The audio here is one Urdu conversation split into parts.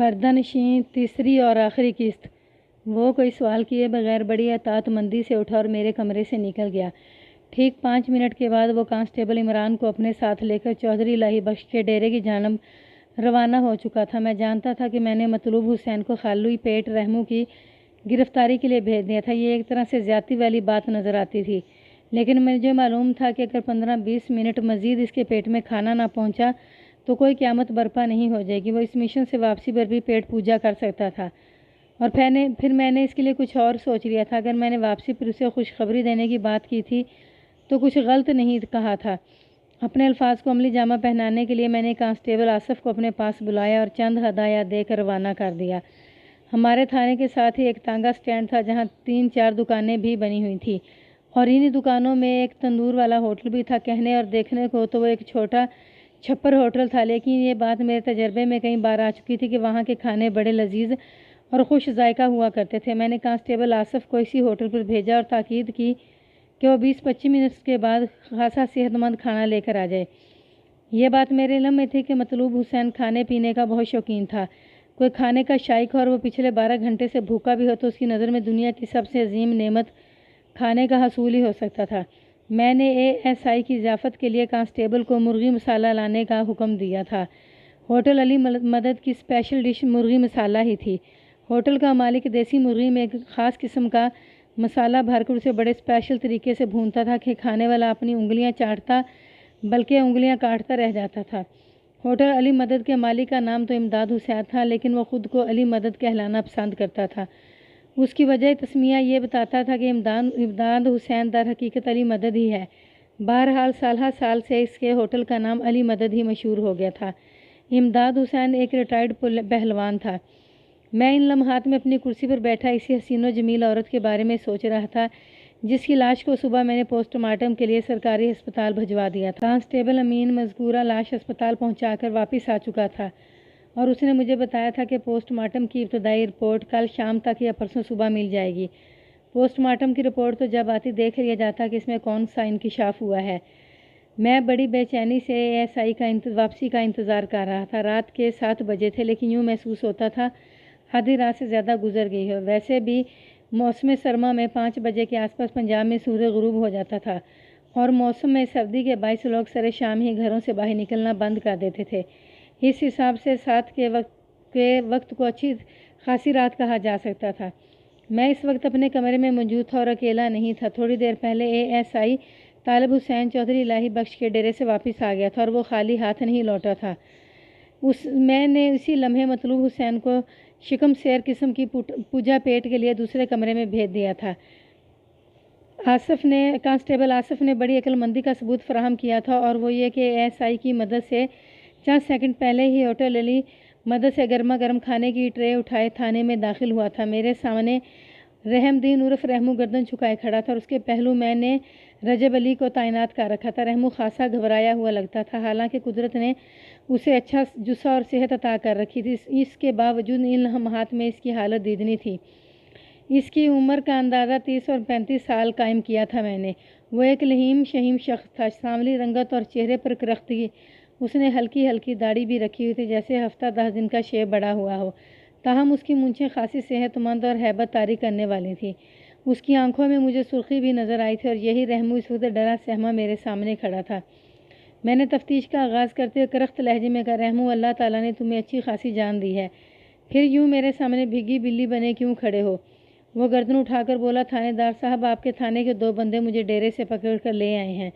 پردہ نشین تیسری اور آخری قسط۔ وہ کوئی سوال کیے بغیر بڑی اطاعت مندی سے اٹھا اور میرے کمرے سے نکل گیا۔ ٹھیک 5 منٹ کے بعد وہ کانسٹیبل عمران کو اپنے ساتھ لے کر چودھری الہی بخش کے ڈیرے کی جانب روانہ ہو چکا تھا۔ میں جانتا تھا کہ میں نے مطلوب حسین کو خالی پیٹ رحمو کی گرفتاری کے لیے بھیج دیا تھا۔ یہ ایک طرح سے زیادتی والی بات نظر آتی تھی، لیکن مجھے معلوم تھا کہ اگر 15-20 منٹ مزید اس کے پیٹ میں کھانا نہ پہنچا تو کوئی قیامت برپا نہیں ہو جائے گی۔ وہ اس مشن سے واپسی پر بھی پیٹ پوجا کر سکتا تھا، اور پھر میں نے اس کے لیے کچھ اور سوچ لیا تھا۔ اگر میں نے واپسی پر اسے خوشخبری دینے کی بات کی تھی تو کچھ غلط نہیں کہا تھا۔ اپنے الفاظ کو عملی جامہ پہنانے کے لیے میں نے کانسٹیبل آصف کو اپنے پاس بلایا اور چند ہدایات دے کر روانہ کر دیا۔ ہمارے تھانے کے ساتھ ہی ایک تانگا سٹینڈ تھا جہاں 3-4 دکانیں بھی بنی ہوئی تھیں، اور انہی دکانوں میں ایک تندور والا ہوٹل بھی تھا۔ کہنے اور دیکھنے کو تو وہ ایک چھوٹا چھپر ہوٹل تھا، لیکن یہ بات میرے تجربے میں کئی بار آ چکی تھی کہ وہاں کے کھانے بڑے لذیذ اور خوش ذائقہ ہوا کرتے تھے۔ میں نے کانسٹیبل آصف کو اسی ہوٹل پر بھیجا اور تاکید کی کہ وہ 20-25 منٹ کے بعد خاصا صحت مند کھانا لے کر آ جائے۔ یہ بات میرے علم میں تھی کہ مطلوب حسین کھانے پینے کا بہت شوقین تھا۔ کوئی کھانے کا شائق اور وہ پچھلے 12 گھنٹے سے بھوکا بھی ہو تو اس کی نظر میں دنیا کی سب سے عظیم نعمت کھانے کا حصول ہی ہو سکتا تھا۔ میں نے ASI کی ضیافت کے لیے کانسٹیبل کو مرغی مسالہ لانے کا حکم دیا تھا۔ ہوٹل علی مدد کی اسپیشل ڈش مرغی مسالہ ہی تھی۔ ہوٹل کا مالک دیسی مرغی میں ایک خاص قسم کا مسالہ بھر کر اسے بڑے اسپیشل طریقے سے بھونتا تھا کہ کھانے والا اپنی انگلیاں چاٹتا بلکہ انگلیاں کاٹتا رہ جاتا تھا۔ ہوٹل علی مدد کے مالک کا نام تو امداد حسین تھا، لیکن وہ خود کو علی مدد کہلانا پسند کرتا تھا۔ اس کی وجہ تسمیہ یہ بتاتا تھا کہ امداد حسین در حقیقت علی مدد ہی ہے۔ بہرحال سال سے اس کے ہوٹل کا نام علی مدد ہی مشہور ہو گیا تھا۔ امداد حسین ایک ریٹائرڈ پہلوان تھا۔ میں ان لمحات میں اپنی کرسی پر بیٹھا اسی حسین و جمیل عورت کے بارے میں سوچ رہا تھا جس کی لاش کو صبح میں نے پوسٹ مارٹم کے لیے سرکاری ہسپتال بھجوا دیا تھا۔ کانسٹیبل امین مذکورہ لاش ہسپتال پہنچا کر واپس آ چکا تھا، اور اس نے مجھے بتایا تھا کہ پوسٹ مارٹم کی ابتدائی رپورٹ کل شام تک یا پرسوں صبح مل جائے گی۔ پوسٹ مارٹم کی رپورٹ تو جب آتی دیکھ لیا جاتا کہ اس میں کون سا انکشاف ہوا ہے۔ میں بڑی بے چینی سے ASI کا واپسی کا انتظار کر رہا تھا۔ رات کے 7 بجے تھے، لیکن یوں محسوس ہوتا تھا آدھی رات سے زیادہ گزر گئی ہو۔ ویسے بھی موسم سرما میں 5 بجے کے آس پاس پنجاب میں سورج غروب ہو جاتا تھا، اور موسم میں سردی کے باعث لوگ سر شام ہی گھروں سے باہر نکلنا بند کر دیتے تھے۔ اس حساب سے 7 کے وقت کو اچھی خاصی رات کہا جا سکتا تھا۔ میں اس وقت اپنے کمرے میں موجود تھا اور اکیلا نہیں تھا۔ تھوڑی دیر پہلے ASI طالب حسین چودھری الہی بخش کے ڈیرے سے واپس آ گیا تھا، اور وہ خالی ہاتھ نہیں لوٹا تھا۔ میں نے اسی لمحے مطلوب حسین کو شکم سیر قسم کی پوجا پیٹ کے لیے دوسرے کمرے میں بھیج دیا تھا۔ کانسٹیبل آصف نے بڑی عقل مندی کا ثبوت فراہم کیا تھا، اور وہ یہ کہ ASI کی مدد سے چند سیکنڈ پہلے ہی ہوٹل علی مدد سے گرما گرم کھانے کی ٹرے اٹھائے تھانے میں داخل ہوا تھا۔ میرے سامنے رحم دین عرف رحمو گردن جھکائے کھڑا تھا، اور اس کے پہلو میں نے رجب علی کو تعینات کر رکھا تھا۔ رحمو خاصا گھبرایا ہوا لگتا تھا، حالانکہ قدرت نے اسے اچھا جسہ اور صحت عطا کر رکھی تھی۔ اس کے باوجود ان لمحات میں اس کی حالت دیدنی تھی۔ اس کی عمر کا اندازہ 30 اور 35 سال قائم کیا تھا میں نے۔ وہ ایک لہیم شہیم شخص تھا، سانولی رنگت اور چہرے پر کرختگی۔ اس نے ہلکی ہلکی داڑھی بھی رکھی ہوئی تھی، جیسے ہفتہ 10 دن کا شیب بڑا ہوا ہو، تاہم اس کی مونچھیں خاصی صحت مند اور ہیبت طاری کرنے والی تھیں۔ اس کی آنکھوں میں مجھے سرخی بھی نظر آئی تھی، اور یہی رحمو اس وقت ڈرا سہما میرے سامنے کھڑا تھا۔ میں نے تفتیش کا آغاز کرتے ہوئے کرخت لہجے میں کہا، رحمو، اللہ تعالیٰ نے تمہیں اچھی خاصی جان دی ہے، پھر یوں میرے سامنے بھیگی بلی بنے کیوں کھڑے ہو؟ وہ گردن اٹھا کر بولا، تھانے دار صاحب، آپ کے تھانے کے 2 بندے مجھے ڈیرے سے پکڑ کر لے آئے ہیں۔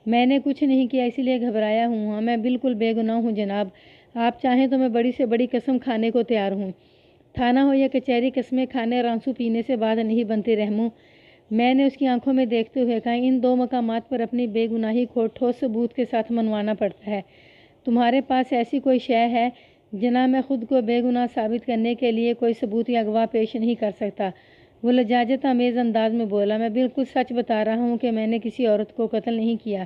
میں نے کچھ نہیں کیا، اسی لیے گھبرایا ہوں۔ ہاں، میں بالکل بے گناہ ہوں جناب، آپ چاہیں تو میں بڑی سے بڑی قسم کھانے کو تیار ہوں۔ تھانہ ہو یا کچہری، قسمیں کھانے اور آنسو پینے سے بات نہیں بنتی رحمو، میں نے اس کی آنکھوں میں دیکھتے ہوئے کہا۔ ان 2 مقامات پر اپنی بے گناہی کو ٹھوس ثبوت کے ساتھ منوانا پڑتا ہے۔ تمہارے پاس ایسی کوئی شے ہے؟ جناب، میں خود کو بے گناہ ثابت کرنے کے لیے کوئی ثبوت یا گواہ پیش نہیں کر سکتا، وہ لجاجت آمیز انداز میں بولا۔ میں بالکل سچ بتا رہا ہوں کہ میں نے کسی عورت کو قتل نہیں کیا،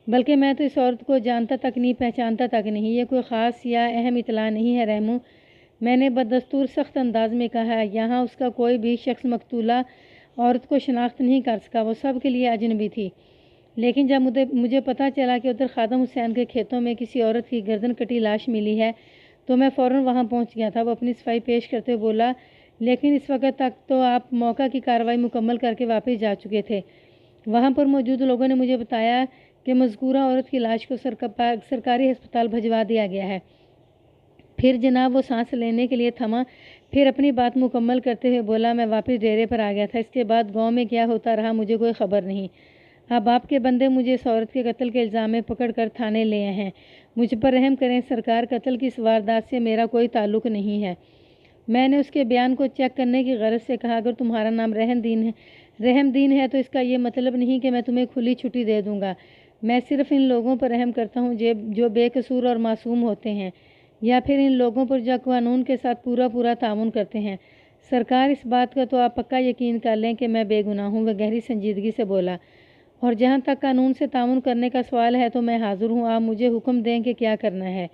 بلکہ میں تو اس عورت کو جانتا تک نہیں، پہچانتا تک نہیں۔ یہ کوئی خاص یا اہم اطلاع نہیں ہے رحمو، میں نے بدستور سخت انداز میں کہا۔ یہاں اس کا کوئی بھی شخص مقتولہ عورت کو شناخت نہیں کر سکا، وہ سب کے لیے اجنبی تھی۔ لیکن جب مجھے پتہ چلا کہ ادھر خادم حسین کے کھیتوں میں کسی عورت کی گردن کٹی لاش ملی ہے تو میں فوراً وہاں پہنچ گیا تھا۔ وہ اپنی صفائی پیش کرتے ہوئے بولا، لیکن اس وقت تک تو آپ موقع کی کارروائی مکمل کر کے واپس جا چکے تھے۔ وہاں پر موجود لوگوں نے مجھے بتایا کہ مذکورہ عورت کی لاش کو سرکاری ہسپتال بھجوا دیا گیا ہے۔ پھر جناب وہ سانس لینے کے لیے تھما، پھر اپنی بات مکمل کرتے ہوئے بولا، میں واپس ڈیرے پر آ گیا تھا۔ اس کے بعد گاؤں میں کیا ہوتا رہا مجھے کوئی خبر نہیں۔ اب آپ کے بندے مجھے اس عورت کے قتل کے الزام میں پکڑ کر تھانے لے آئے ہیں۔ مجھ پر رحم کریں سرکار، قتل کی اس واردات سے میرا کوئی تعلق نہیں ہے۔ میں نے اس کے بیان کو چیک کرنے کی غرض سے کہا، اگر تمہارا نام رحم دین ہے تو اس کا یہ مطلب نہیں کہ میں تمہیں کھلی چھٹی دے دوں گا۔ میں صرف ان لوگوں پر رحم کرتا ہوں جو بے قصور اور معصوم ہوتے ہیں، یا پھر ان لوگوں پر جو قانون کے ساتھ پورا تعاون کرتے ہیں۔ سرکار اس بات کا تو آپ پکا یقین کر لیں کہ میں بے گناہ ہوں۔ وہ گہری سنجیدگی سے بولا، اور جہاں تک قانون سے تعاون کرنے کا سوال ہے تو میں حاضر ہوں، آپ مجھے حکم دیں کہ کیا کرنا ہے۔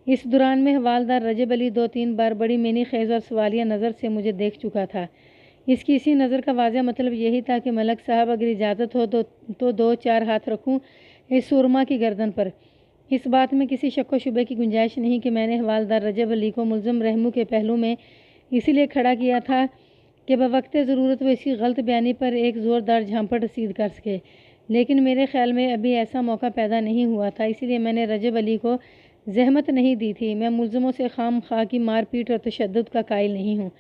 اس دوران میں حوالدار رجب علی 2-3 بار بڑی مینی خیز اور سوالیہ نظر سے مجھے دیکھ چکا تھا۔ اس کی اسی نظر کا واضح مطلب یہی تھا کہ ملک صاحب اگر اجازت ہو تو 2-4 ہاتھ رکھوں اس سرما کی گردن پر۔ اس بات میں کسی شک و شبے کی گنجائش نہیں کہ میں نے حوالدار رجب علی کو ملزم رحمو کے پہلو میں اسی لیے کھڑا کیا تھا کہ بوقت ضرورت وہ اس کی غلط بیانی پر ایک زوردار جھانپٹ رسید کر سکے، لیکن میرے خیال میں ابھی ایسا موقع پیدا نہیں ہوا تھا، اسی لیے میں نے رجب علی کو زحمت نہیں دی تھی۔ میں ملزموں سے خام خواہ کی مار پیٹ اور تشدد کا قائل نہیں ہوں،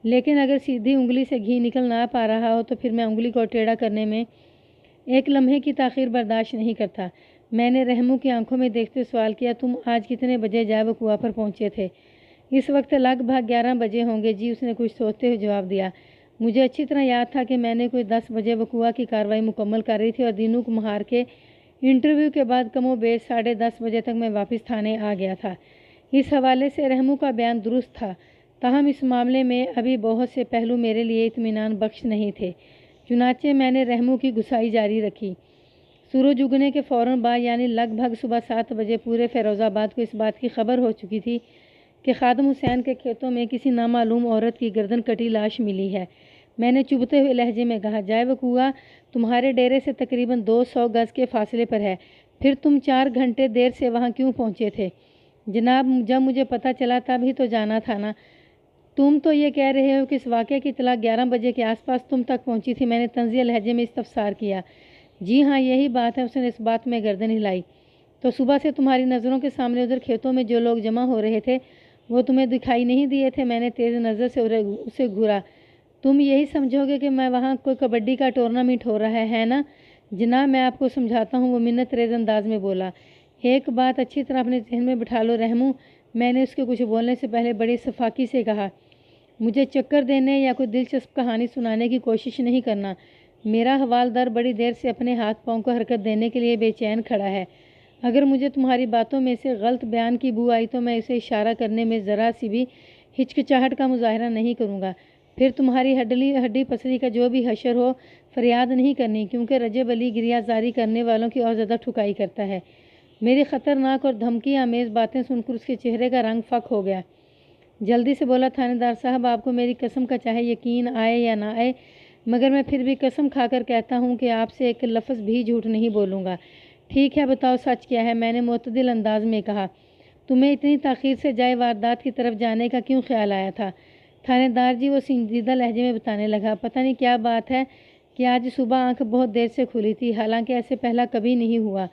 لیکن اگر سیدھی انگلی سے گھی نکل نہ پا رہا ہو تو پھر میں انگلی کو ٹیڑھا کرنے میں ایک لمحے کی تاخیر برداشت نہیں کرتا۔ میں نے رحمو کی آنکھوں میں دیکھتے سوال کیا، تم آج کتنے بجے جائے وقوع پر پہنچے تھے؟ اس وقت لگ بھگ 11 بجے ہوں گے جی، اس نے کچھ سوچتے ہوئے جواب دیا۔ مجھے اچھی طرح یاد تھا کہ میں نے کوئی 10 بجے وقوع کی کارروائی مکمل کر رہی تھی اور دینو کمہار کے انٹرویو کے بعد کم و بیش 10:30 بجے تک میں واپس تھانے آ گیا تھا۔ اس حوالے سے رحمو کا بیان درست تھا، تاہم اس معاملے میں ابھی بہت سے پہلو میرے لیے اطمینان بخش نہیں تھے، چنانچہ میں نے رحمو کی گسائی جاری رکھی۔ سورج اگنے کے فوراً بعد یعنی لگ بھگ صبح 7 بجے پورے فیروز آباد کو اس بات کی خبر ہو چکی تھی کہ خادم حسین کے کھیتوں میں کسی نامعلوم عورت کی گردن کٹی لاش ملی ہے۔ میں نے چبھتے ہوئے لہجے میں کہا، جائے وقوع تمہارے ڈیرے سے تقریباً 200 گز کے فاصلے پر ہے، پھر تم 4 گھنٹے دیر سے وہاں کیوں پہنچے تھے؟ جناب جب مجھے پتہ چلا تب ہی تو جانا تھا نا۔ تم تو یہ کہہ رہے ہو کہ اس واقعے کی اطلاع 11 بجے کے آس پاس تم تک پہنچی تھی؟ میں نے طنزیہ لہجے میں استفسار کیا۔ جی ہاں یہی بات ہے، اس نے اس بات میں گردن ہلائی۔ تو صبح سے تمہاری نظروں کے سامنے ادھر کھیتوں میں جو لوگ جمع ہو رہے تھے وہ تمہیں دکھائی نہیں دیے تھے؟ میں نے تیز نظر سے اسے گھورا۔ تم یہی سمجھو گے کہ میں وہاں کوئی کبڈی کا ٹورنامنٹ ہو رہا ہے نا؟ جناب میں آپ کو سمجھاتا ہوں، وہ منت ریز انداز میں بولا۔ ایک بات اچھی طرح اپنے ذہن میں بٹھا لو رحمو، میں نے اس کے کچھ بولنے سے پہلے بڑی شفاقی سے کہا، مجھے چکر دینے یا کوئی دلچسپ کہانی سنانے کی کوشش نہیں کرنا۔ میرا حوالدار بڑی دیر سے اپنے ہاتھ پاؤں کو حرکت دینے کے لیے بے چین کھڑا ہے۔ اگر مجھے تمہاری باتوں میں سے غلط بیان کی بو آئی تو میں اسے اشارہ کرنے میں ذرا سی بھی ہچکچاہٹ کا مظاہرہ نہیں کروں گا۔ پھر تمہاری ہڈی پسلی کا جو بھی حشر ہو فریاد نہیں کرنی، کیونکہ رجب علی گریہ زاری کرنے والوں کی اور زیادہ ٹھکائی کرتا ہے۔ میری خطرناک اور دھمکی آمیز باتیں سن کر اس کے چہرے کا رنگ فک ہو گیا۔ جلدی سے بولا، تھانے دار صاحب آپ کو میری قسم کا چاہے یقین آئے یا نہ آئے، مگر میں پھر بھی قسم کھا کر کہتا ہوں کہ آپ سے ایک لفظ بھی جھوٹ نہیں بولوں گا۔ ٹھیک ہے بتاؤ سچ کیا ہے؟ میں نے معتدل انداز میں کہا۔ تمہیں اتنی تاخیر سے جائے واردات کی طرف جانے کا کیوں خیال آیا تھا؟ تھانے دار جی، وہ سنجیدہ لہجے میں بتانے لگا، پتہ نہیں کیا بات ہے کہ آج صبح آنکھ بہت دیر سے کھلی تھی، حالانکہ ایسے پہلا کبھی نہیں ہوا۔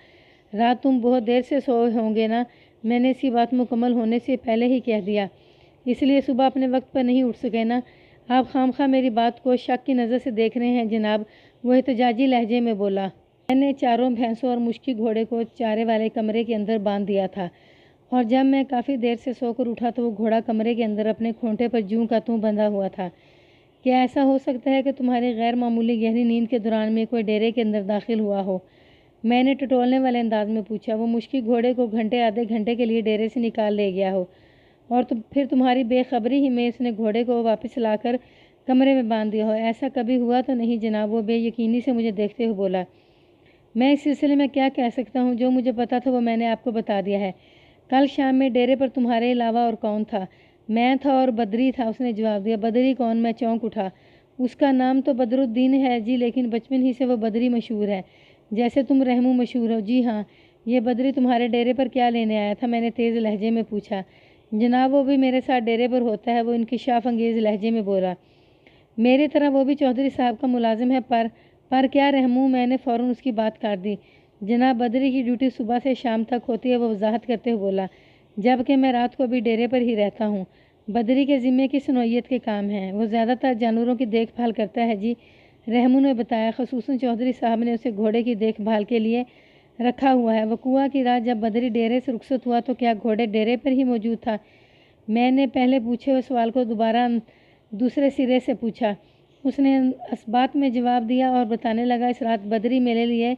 رات تم بہت دیر سے سوئے ہوں گے نا؟ میں نے اسی بات مکمل ہونے سے پہلے ہی کہہ دیا، اس لیے صبح اپنے وقت پر نہیں اٹھ سکے نا؟ آپ خامخواہ میری بات کو شک کی نظر سے دیکھ رہے ہیں جناب، وہ احتجاجی لہجے میں بولا۔ میں نے 4 بھینسوں اور مشکی گھوڑے کو چارے والے کمرے کے اندر باندھ دیا تھا، اور جب میں کافی دیر سے سو کر اٹھا تو وہ گھوڑا کمرے کے اندر اپنے کھونٹے پر جوں کا توں بندھا ہوا تھا۔ کیا ایسا ہو سکتا ہے کہ تمہاری غیر معمولی گہری نیند کے دوران میں کوئی ڈیرے کے اندر داخل ہوا ہو؟ میں نے ٹٹولنے والے انداز میں پوچھا۔ وہ مشکی گھوڑے کو آدھے گھنٹے کے لیے ڈیرے سے نکال لے گیا ہو، اور پھر تمہاری بے خبری ہی میں اس نے گھوڑے کو واپس لا کر کمرے میں باندھ دیا ہو؟ ایسا کبھی ہوا تو نہیں جناب، وہ بے یقینی سے مجھے دیکھتے ہوئے بولا۔ میں اس سلسلے میں کیا کہہ سکتا ہوں؟ جو مجھے پتا تھا وہ میں نے آپ کو بتا دیا ہے۔ کل شام میں ڈیرے پر تمہارے علاوہ اور کون تھا؟ میں تھا اور بدری تھا، اس نے جواب دیا۔ بدری کون؟ میں چونک اٹھا۔ اس کا نام تو بدر الدین ہے جی، لیکن بچپن ہی سے وہ بدری مشہور ہے، جیسے تم رحمو مشہور ہو۔ جی ہاں۔ یہ بدری تمہارے ڈیرے پر کیا لینے آیا تھا؟ میں نے تیز لہجے میں پوچھا۔ جناب وہ بھی میرے ساتھ ڈیرے پر ہوتا ہے، وہ انکشاف انگیز لہجے میں بولا۔ میری طرح وہ بھی چودھری صاحب کا ملازم ہے، پر کیا رحموں، میں نے فوراً اس کی بات کاٹ دی۔ جناب بدری کی ڈیوٹی صبح سے شام تک ہوتی ہے، وہ وضاحت کرتے ہوئے بولا، جبکہ میں رات کو بھی ڈیرے پر ہی رہتا ہوں۔ بدری کے ذمے کس نوعیت کے کام ہیں؟ وہ زیادہ تر جانوروں کی دیکھ بھال کرتا ہے جی، رحموں نے بتایا۔ خصوصاً چودھری صاحب نے اسے گھوڑے کی دیکھ بھال کے لیے رکھا ہوا ہے۔ وقوعہ کی رات جب بدری ڈیرے سے رخصت ہوا تو کیا گھوڑے ڈیرے پر ہی موجود تھا؟ میں نے پہلے پوچھے ہوئے سوال کو دوبارہ دوسرے سرے سے پوچھا۔ اس نے اثبات میں جواب دیا اور بتانے لگا، اس رات بدری میرے لیے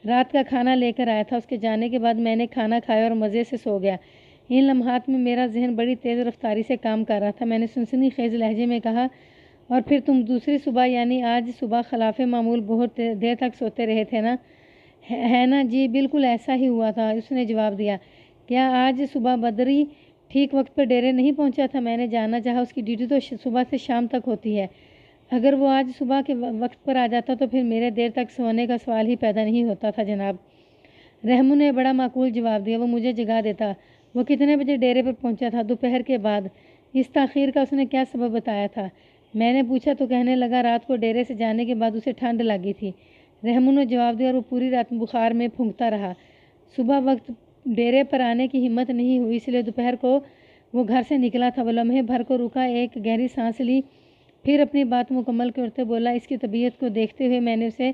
رات کا کھانا لے کر آیا تھا۔ اس کے جانے کے بعد میں نے کھانا کھایا اور مزے سے سو گیا۔ ان لمحات میں میرا ذہن بڑی تیز رفتاری سے کام کر رہا تھا۔ میں نے سنسنی خیز لہجے میں کہا، اور پھر تم دوسری صبح یعنی آج صبح خلاف معمول بہت دیر تک سوتے رہے تھے نا؟ ہے نا جی، بالکل ایسا ہی ہوا تھا، اس نے جواب دیا۔ کیا آج صبح بدری ٹھیک وقت پر ڈیرے نہیں پہنچا تھا؟ میں نے جاننا چاہا۔ اس کی ڈیوٹی تو صبح سے شام تک ہوتی ہے، اگر وہ آج صبح کے وقت پر آ جاتا تو پھر میرے دیر تک سونے کا سوال ہی پیدا نہیں ہوتا تھا جناب۔ رحموں نے بڑا معقول جواب دیا، وہ مجھے جگا دیتا۔ وہ کتنے بجے ڈیرے پر پہنچا تھا؟ دوپہر کے بعد۔ اس تاخیر کا اس نے کیا سبب بتایا تھا؟ میں نے پوچھا تو کہنے لگا رات کو ڈیرے سے جانے کے بعد اسے ٹھنڈ لگی تھی۔ رحموں نے جواب دیا، اور وہ پوری رات بخار میں پھونکتا رہا۔ صبح وقت ڈیرے پر آنے کی ہمت نہیں ہوئی، اس لیے دوپہر کو وہ گھر سے نکلا تھا۔ وہ لمحے بھر کو رکا، ایک گہری سانس لی، پھر اپنی بات مکمل کرتے بولا، اس کی طبیعت کو دیکھتے ہوئے میں نے اسے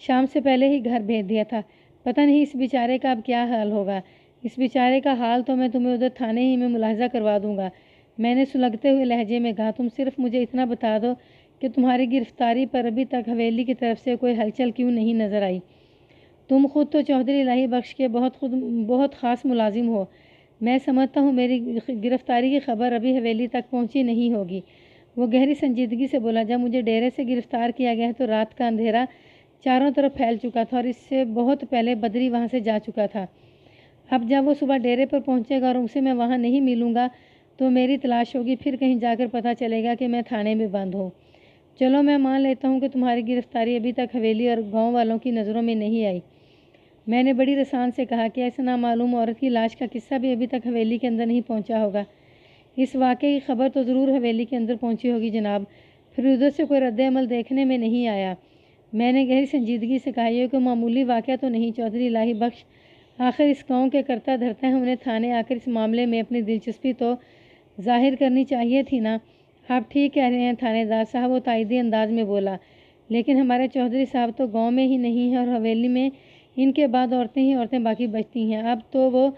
شام سے پہلے ہی گھر بھیج دیا تھا۔ پتہ نہیں اس بیچارے کا اب کیا حال ہوگا۔ اس بیچارے کا حال تو میں تمہیں ادھر تھانے ہی میں ملاحظہ کروا دوں گا، میں نے سلگتے ہوئے لہجے میں کہا۔ تم صرف مجھے اتنا بتا دو کہ تمہاری گرفتاری پر ابھی تک حویلی کی طرف سے کوئی ہلچل کیوں نہیں نظر آئی؟ تم خود تو چودھری الہی بخش کے بہت خاص ملازم ہو، میں سمجھتا ہوں میری گرفتاری کی خبر ابھی حویلی تک پہنچی نہیں ہوگی۔ وہ گہری سنجیدگی سے بولا، جب مجھے ڈیرے سے گرفتار کیا گیا تو رات کا اندھیرا چاروں طرف پھیل چکا تھا اور اس سے بہت پہلے بدری وہاں سے جا چکا تھا۔ اب جب وہ صبح ڈیرے پر پہنچے گا اور اسے میں وہاں نہیں ملوں گا تو میری تلاش ہوگی، پھر کہیں جا کر پتہ چلے گا کہ میں تھانے میں بند ہوں۔ چلو میں مان لیتا ہوں کہ تمہاری گرفتاری ابھی تک حویلی اور گاؤں والوں کی نظروں میں نہیں آئی، میں نے بڑی رسان سے کہا کہ ایسے نامعلوم عورت کی لاش کا قصہ بھی ابھی تک حویلی کے اندر نہیں پہنچا ہوگا۔ اس واقعے کی خبر تو ضرور حویلی کے اندر پہنچی ہوگی جناب، پھر ادھر سے کوئی رد عمل دیکھنے میں نہیں آیا، میں نے گہری سنجیدگی سے کہا۔ یہ کوئی معمولی واقعہ تو نہیں چودھری الہی بخش، آخر اس قوم کے کرتا دھرتا ہے، انہیں تھانے آ کر اس معاملے میں اپنی دلچسپی تو ظاہر کرنی چاہیے تھی نا؟ آپ ٹھیک کہہ رہے ہیں تھانے دار صاحب، وہ تائیدی انداز میں بولا، لیکن ہمارے چودھری صاحب تو گاؤں میں ہی نہیں ہیں اور حویلی میں ان کے بعد عورتیں باقی بچتی ہیں، اب تو وہ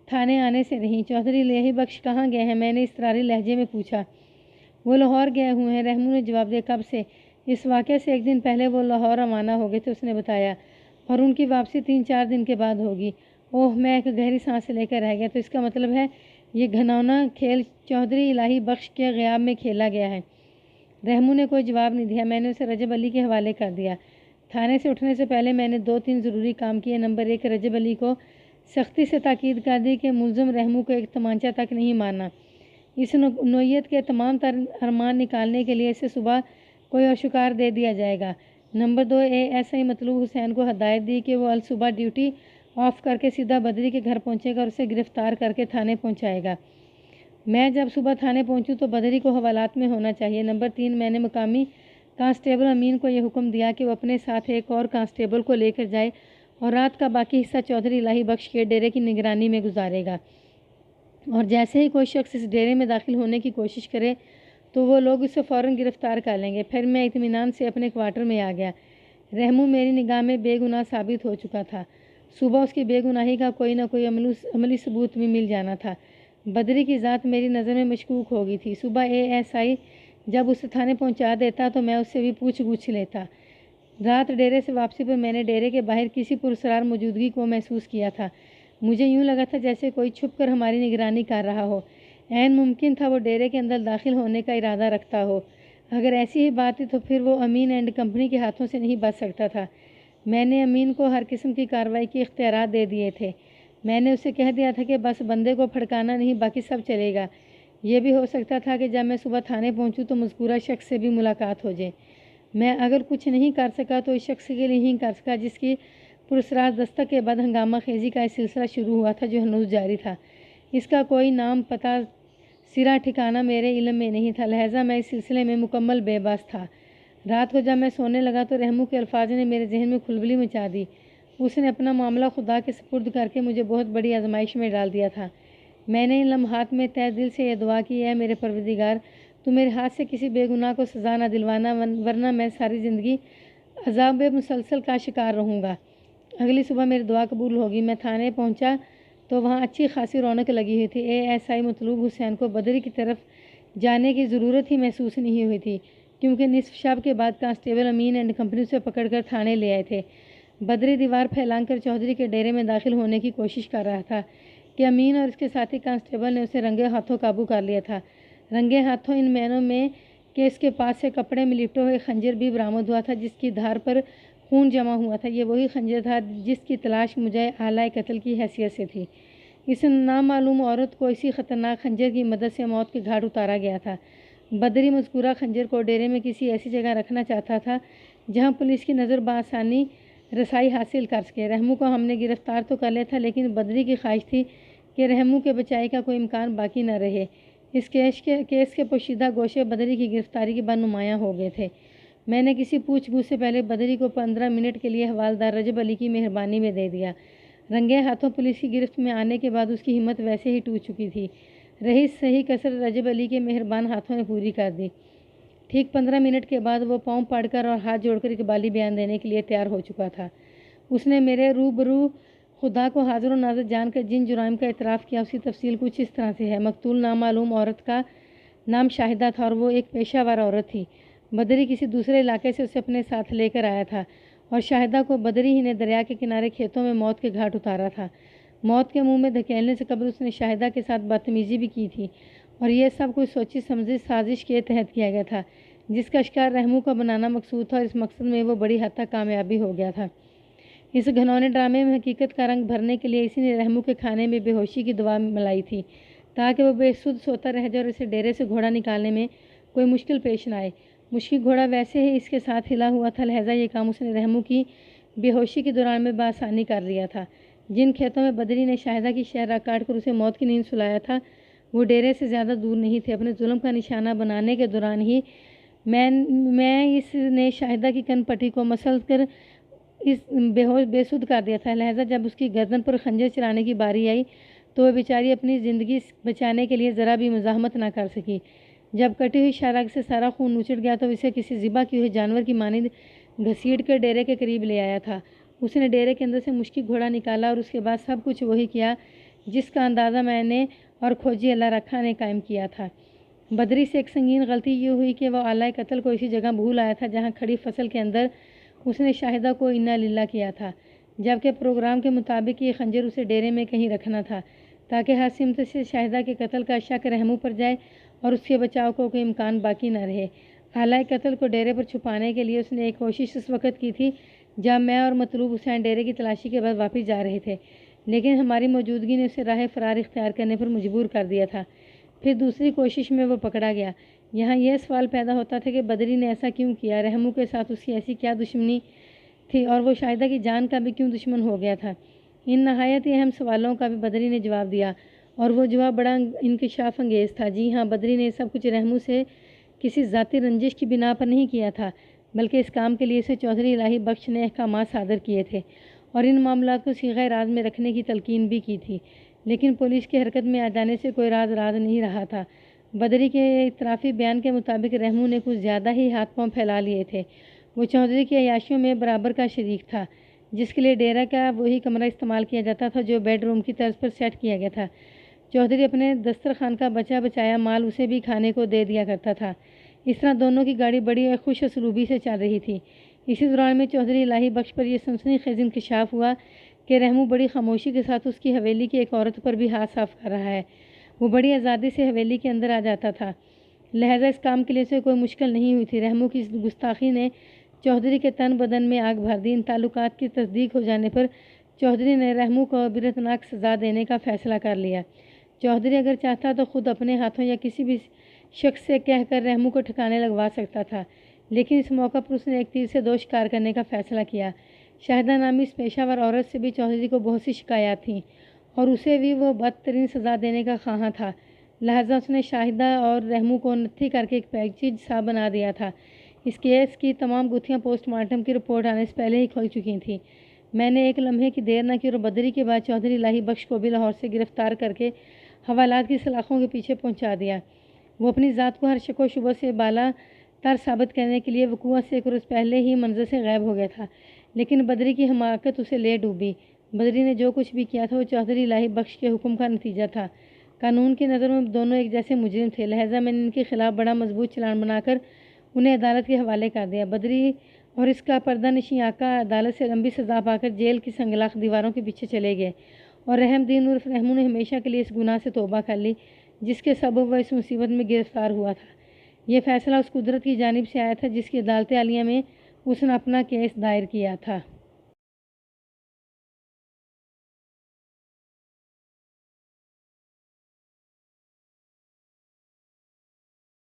تھانے آنے سے رہیں۔ چودھری الہی بخش کہاں گئے ہیں؟ میں نے اضطراری لہجے میں پوچھا۔ وہ لاہور گئے ہوئے ہیں، رحموں نے جواب دیا۔ کب سے؟ اس واقعے سے ایک دن پہلے وہ لاہور روانہ ہو گئے تھے، اس نے بتایا، اور ان کی واپسی 3-4 دن کے بعد ہوگی۔ اوہ، میں ایک گہری سانس لے کر رہ گیا، تو اس کا مطلب ہے یہ گھناؤنا کھیل چودھری الہی بخش کے غیاب میں کھیلا گیا ہے؟ رحموں نے کوئی جواب نہیں دیا، میں نے اسے رجب علی کے حوالے کر دیا۔ تھانے سے اٹھنے سے پہلے میں نے 2-3 ضروری کام کیے۔ نمبر 1، رجب علی کو سختی سے تاکید کر دی کہ ملزم رحموں کو ایک تمانچہ تک نہیں مارنا، اس نوعیت کے تمام تر ارمان نکالنے کے لیے اسے صبح کوئی اور شکار دے دیا جائے گا۔ نمبر 2، ASI مطلوب حسین کو ہدایت دی کہ وہ الصبح ڈیوٹی آف کر کے سیدھا بدری کے گھر پہنچے گا اور اسے گرفتار کر کے تھانے پہنچائے گا۔ میں جب صبح تھانے پہنچوں تو بدری کو حوالات میں ہونا چاہیے۔ نمبر 3، میں نے مقامی کانسٹیبل امین کو یہ حکم دیا کہ وہ اپنے ساتھ ایک اور کانسٹیبل کو لے کر جائے اور رات کا باقی حصہ چودھری الہی بخش کے ڈیرے کی نگرانی میں گزارے گا، اور جیسے ہی کوئی شخص اس ڈیرے میں داخل ہونے کی کوشش کرے تو وہ لوگ اسے فوراً گرفتار کر لیں گے۔ پھر میں اطمینان سے اپنے کوارٹر میں آ گیا۔ رحموں میری نگاہ میں بے گناہ ثابت ہو چکا تھا، صبح اس کی بے گناہی کا کوئی نہ کوئی عملی ثبوت بھی مل جانا تھا۔ بدری کی ذات میری نظر میں مشکوک ہو گئی تھی۔ صبح ASI جب اسے تھانے پہنچا دیتا تو میں اس سے بھی پوچھ گچھ لیتا۔ رات ڈیرے سے واپسی پر میں نے ڈیرے کے باہر کسی پراسرار موجودگی کو محسوس کیا تھا، مجھے یوں لگا تھا جیسے کوئی چھپ کر ہماری نگرانی کر رہا ہو، عین ممکن تھا وہ ڈیرے کے اندر داخل ہونے کا ارادہ رکھتا ہو۔ اگر ایسی ہی بات تھی تو پھر وہ امین اینڈ کمپنی کے ہاتھوں سے نہیں بچ سکتا تھا۔ میں نے امین کو ہر قسم کی کارروائی کے اختیارات دے دیے تھے، میں نے اسے کہہ دیا تھا کہ بس بندے کو پھڑکانا نہیں، باقی سب چلے گا۔ یہ بھی ہو سکتا تھا کہ جب میں صبح تھانے پہنچوں تو مذکورہ شخص سے بھی ملاقات ہو جائے۔ میں اگر کچھ نہیں کر سکا تو اس شخص کے لیے نہیں کر سکا جس کی پراسرار دستک کے بعد ہنگامہ خیزی کا ایک سلسلہ شروع ہوا تھا جو ہنوز جاری تھا۔ اس کا کوئی نام پتہ سرا ٹھکانا میرے علم میں نہیں تھا، لہٰذا میں اس سلسلے میں مکمل بے بس تھا۔ رات کو جب میں سونے لگا تو رحمو کے الفاظ نے میرے ذہن میں کھلبلی مچا دی۔ اس نے اپنا معاملہ خدا کے سپرد کر کے مجھے بہت بڑی آزمائش میں ڈال دیا تھا۔ میں نے ان لمحات میں تہ دل سے یہ دعا کی، اے میرے پروردگار، تو میرے ہاتھ سے کسی بے گناہ کو سزا نہ دلوانا، ورنہ میں ساری زندگی عذاب مسلسل کا شکار رہوں گا۔ اگلی صبح میری دعا قبول ہوگی۔ میں تھانے پہنچا تو وہاں اچھی خاصی رونق لگی ہوئی تھی۔ ASI مطلوب حسین کو بدری کی طرف جانے کی ضرورت ہی محسوس نہیں ہوئی تھی، کیونکہ نصف شب کے بعد کانسٹیبل امین اینڈ کمپنی سے پکڑ کر تھانے لے آئے تھے۔ بدری دیوار پھیلان کر چودھری کے ڈیرے میں داخل ہونے کی کوشش کر رہا تھا کہ امین اور اس کے ساتھی کانسٹیبل نے اسے رنگے ہاتھوں قابو کر لیا تھا۔ رنگے ہاتھوں ان معنوں میں کہ اس کے پاس سے کپڑے میں لپٹے ہوئے خنجر بھی برآمد ہوا تھا جس کی دھار پر خون جمع ہوا تھا۔ یہ وہی خنجر تھا جس کی تلاش مجھے آلۂ قتل کی حیثیت سے تھی۔ اس نامعلوم عورت کو اسی خطرناک خنجر کی مدد سے موت کے گھاٹ اتارا گیا تھا۔ بدری مذکورہ خنجر کو ڈیرے میں کسی ایسی جگہ رکھنا چاہتا تھا جہاں پولیس کی نظر بآسانی رسائی حاصل کر سکے۔ رحمو کو ہم نے گرفتار تو کر لیا تھا، لیکن بدری کی خواہش تھی کہ رحمو کے بچائی کا کوئی امکان باقی نہ رہے۔ اس کیس کے پوشیدہ گوشے بدری کی گرفتاری کے بعد نمایاں ہو گئے تھے۔ میں نے کسی پوچھ گچھ سے پہلے بدری کو 15 منٹ کے لیے حوالدار رجب علی کی مہربانی میں دے دیا۔ رنگے ہاتھوں پولیس کی گرفت میں آنے کے بعد اس کی ہمت ویسے ہی ٹوٹ چکی تھی۔ رہی صحیح کسر رجب علی کے مہربان ہاتھوں نے پوری کر دی۔ ٹھیک 15 منٹ کے بعد وہ پاؤں پڑ کر اور ہاتھ جوڑ کر اقبالی بیان دینے کے لیے تیار ہو چکا تھا۔ اس نے میرے روبرو خدا کو حاضر و ناظر جان کر جن جرائم کا اعتراف کیا، اس کی تفصیل کچھ اس طرح سے ہے۔ مقتول نامعلوم عورت کا نام شاہدہ تھا اور وہ ایک پیشہ ور عورت تھی۔ بدری کسی دوسرے علاقے سے اسے اپنے ساتھ لے کر آیا تھا اور شاہدہ کو بدری ہی نے دریا کے کنارے کھیتوں میں موت کے گھاٹ اتارا تھا۔ موت کے منہ میں دھکیلنے سے قبل اس نے شاہدہ کے ساتھ بدتمیزی بھی کی تھی، اور یہ سب کچھ سوچی سمجھی سازش کے تحت کیا گیا تھا جس کا شکار رحمو کا بنانا مقصود تھا، اور اس مقصد میں وہ بڑی حد تک کامیابی ہو گیا تھا۔ اس گھنونے ڈرامے میں حقیقت کا رنگ بھرنے کے لیے اسی نے رحمو کے کھانے میں بے ہوشی کی دوا ملائی تھی تاکہ وہ بے سود سوتا رہ جائے اور اسے ڈیرے سے گھوڑا نکالنے میں کوئی مشکل پیش نہ آئے۔ مشکی گھوڑا ویسے ہی اس کے ساتھ ہلا ہوا تھا، لہٰذا یہ کام اس نے رحمو کی بے ہوشی کے دوران میں بآسانی کر لیا تھا۔ جن کھیتوں میں بدری نے شاہدہ کی شہرہ کاٹ کر اسے موت کی نیند سلایا تھا وہ ڈیرے سے زیادہ دور نہیں تھے۔ اپنے ظلم کا نشانہ بنانے کے دوران ہی میں اس نے شاہدہ کی کن پٹی کو مسل کر اس بے سود کر دیا تھا، لہٰذا جب اس کی گردن پر خنجر چلانے کی باری آئی تو وہ بیچاری اپنی زندگی بچانے کے لیے ذرا بھی مزاحمت نہ کر سکی۔ جب کٹی ہوئی شہرہ سے سارا خون نچڑ گیا تو اسے کسی ذبح کیے ہوئے جانور کی مانند گھسیٹ کر ڈیرے کے قریب لے آیا تھا۔ اس نے ڈیرے کے اندر سے مشکی گھوڑا نکالا اور اس کے بعد سب کچھ وہی کیا جس کا اندازہ میں نے اور کھوجی اللہ رکھا نے قائم کیا تھا۔ بدری سے ایک سنگین غلطی یہ ہوئی کہ وہ آلۂ قتل کو اسی جگہ بھول آیا تھا جہاں کھڑی فصل کے اندر اس نے شاہدہ کو انا للہ کیا تھا، جبکہ پروگرام کے مطابق یہ خنجر اسے ڈیرے میں کہیں رکھنا تھا تاکہ ہر سمت سے شاہدہ کے قتل کا شک رحمو پر جائے اور اس کے بچاؤ کو کوئی امکان باقی نہ رہے۔ آلۂ قتل کو ڈیرے پر چھپانے کے لیے اس نے ایک کوشش اس وقت کی تھی جب میں اور مطلوب حسین ڈیرے کی تلاشی کے بعد واپس جا رہے تھے، لیکن ہماری موجودگی نے اسے راہ فرار اختیار کرنے پر مجبور کر دیا تھا۔ پھر دوسری کوشش میں وہ پکڑا گیا۔ یہاں یہ سوال پیدا ہوتا تھا کہ بدری نے ایسا کیوں کیا، رحمو کے ساتھ اس کی ایسی کیا دشمنی تھی اور وہ شاہدہ کی جان کا بھی کیوں دشمن ہو گیا تھا۔ ان نہایت ہی اہم سوالوں کا بھی بدری نے جواب دیا، اور وہ جواب بڑا انکشاف انگیز تھا۔ جی ہاں، بدری نے سب کچھ رحمو سے کسی ذاتی رنجش کی بنا پر نہیں کیا تھا، بلکہ اس کام کے لیے اسے چودھری الہی بخش نے احکامات صادر کیے تھے اور ان معاملات کو صیغہ راز میں رکھنے کی تلقین بھی کی تھی، لیکن پولیس کی حرکت میں آ جانے سے کوئی راز نہیں رہا تھا۔ بدری کے اعترافی بیان کے مطابق رحمو نے کچھ زیادہ ہی ہاتھ پاؤں پھیلا لیے تھے۔ وہ چودھری کی عیاشیوں میں برابر کا شریک تھا، جس کے لیے ڈیرہ کا وہی کمرہ استعمال کیا جاتا تھا جو بیڈ روم کی طرز پر سیٹ کیا گیا تھا۔ چودھری اپنے دسترخوان کا بچا بچایا مال اسے بھی کھانے کو دے دیا کرتا تھا۔ اس طرح دونوں کی گاڑی بڑی خوش اسلوبی سے چل رہی تھی۔ اسی دوران میں چودھری الہی بخش پر یہ سنسنی خیز انکشاف ہوا کہ رحمو بڑی خاموشی کے ساتھ اس کی حویلی کی ایک عورت پر بھی ہاتھ صاف کر رہا ہے۔ وہ بڑی آزادی سے حویلی کے اندر آ جاتا تھا، لہٰذا اس کام کے لیے اسے کوئی مشکل نہیں ہوئی تھی۔ رحمو کی اس گستاخی نے چودھری کے تن بدن میں آگ بھر دی۔ ان تعلقات کی تصدیق ہو جانے پر چودھری نے رحمو کو عبرتناک سزا دینے کا فیصلہ کر لیا۔ چودھری اگر چاہتا تو خود اپنے ہاتھوں یا کسی بھی شخص سے کہہ کر رحمو کو ٹھکانے لگوا سکتا تھا، لیکن اس موقع پر اس نے ایک تیر سے دو شکار کرنے کا فیصلہ کیا۔ شاہدہ نامی اس پیشہ ور عورت سے بھی چودھری کو بہت سی شکایات تھیں اور اسے بھی وہ بدترین سزا دینے کا خواہاں تھا، لہٰذا اس نے شاہدہ اور رحمو کو نتھی کر کے ایک پیکج سا بنا دیا تھا۔ اس کیس کی تمام گتھیاں پوسٹ مارٹم کی رپورٹ آنے سے پہلے ہی کھل چکی تھیں۔ میں نے ایک لمحے کی دیر نہ کی اور بدری کے بعد چودھری الہی بخش کو بھی لاہور سے گرفتار کر کے حوالات کی سلاخوں کے پیچھے پہنچا دیا۔ وہ اپنی ذات کو ہر شک و شبہ سے بالا تر ثابت کرنے کے لیے وقوع سے ایک روز پہلے ہی منظر سے غائب ہو گیا تھا، لیکن بدری کی حماقت اسے لے ڈوبی۔ بدری نے جو کچھ بھی کیا تھا وہ چودھری الہی بخش کے حکم کا نتیجہ تھا۔ قانون کی نظر میں دونوں ایک جیسے مجرم تھے، لہٰذا میں نے ان کے خلاف بڑا مضبوط چلان بنا کر انہیں عدالت کے حوالے کر دیا۔ بدری اور اس کا پردہ نشیں آقا عدالت سے لمبی سزا پا کر جیل کی سنگلاخ دیواروں کے پیچھے چلے گئے، اور رحم دین عرف رحمو نے ہمیشہ کے لیے اس گناہ سے توبہ کر لی جس کے سبب وہ اس مصیبت میں گرفتار ہوا تھا۔ یہ فیصلہ اس قدرت کی جانب سے آیا تھا جس کی عدالت عالیہ میں اس نے اپنا کیس دائر کیا تھا۔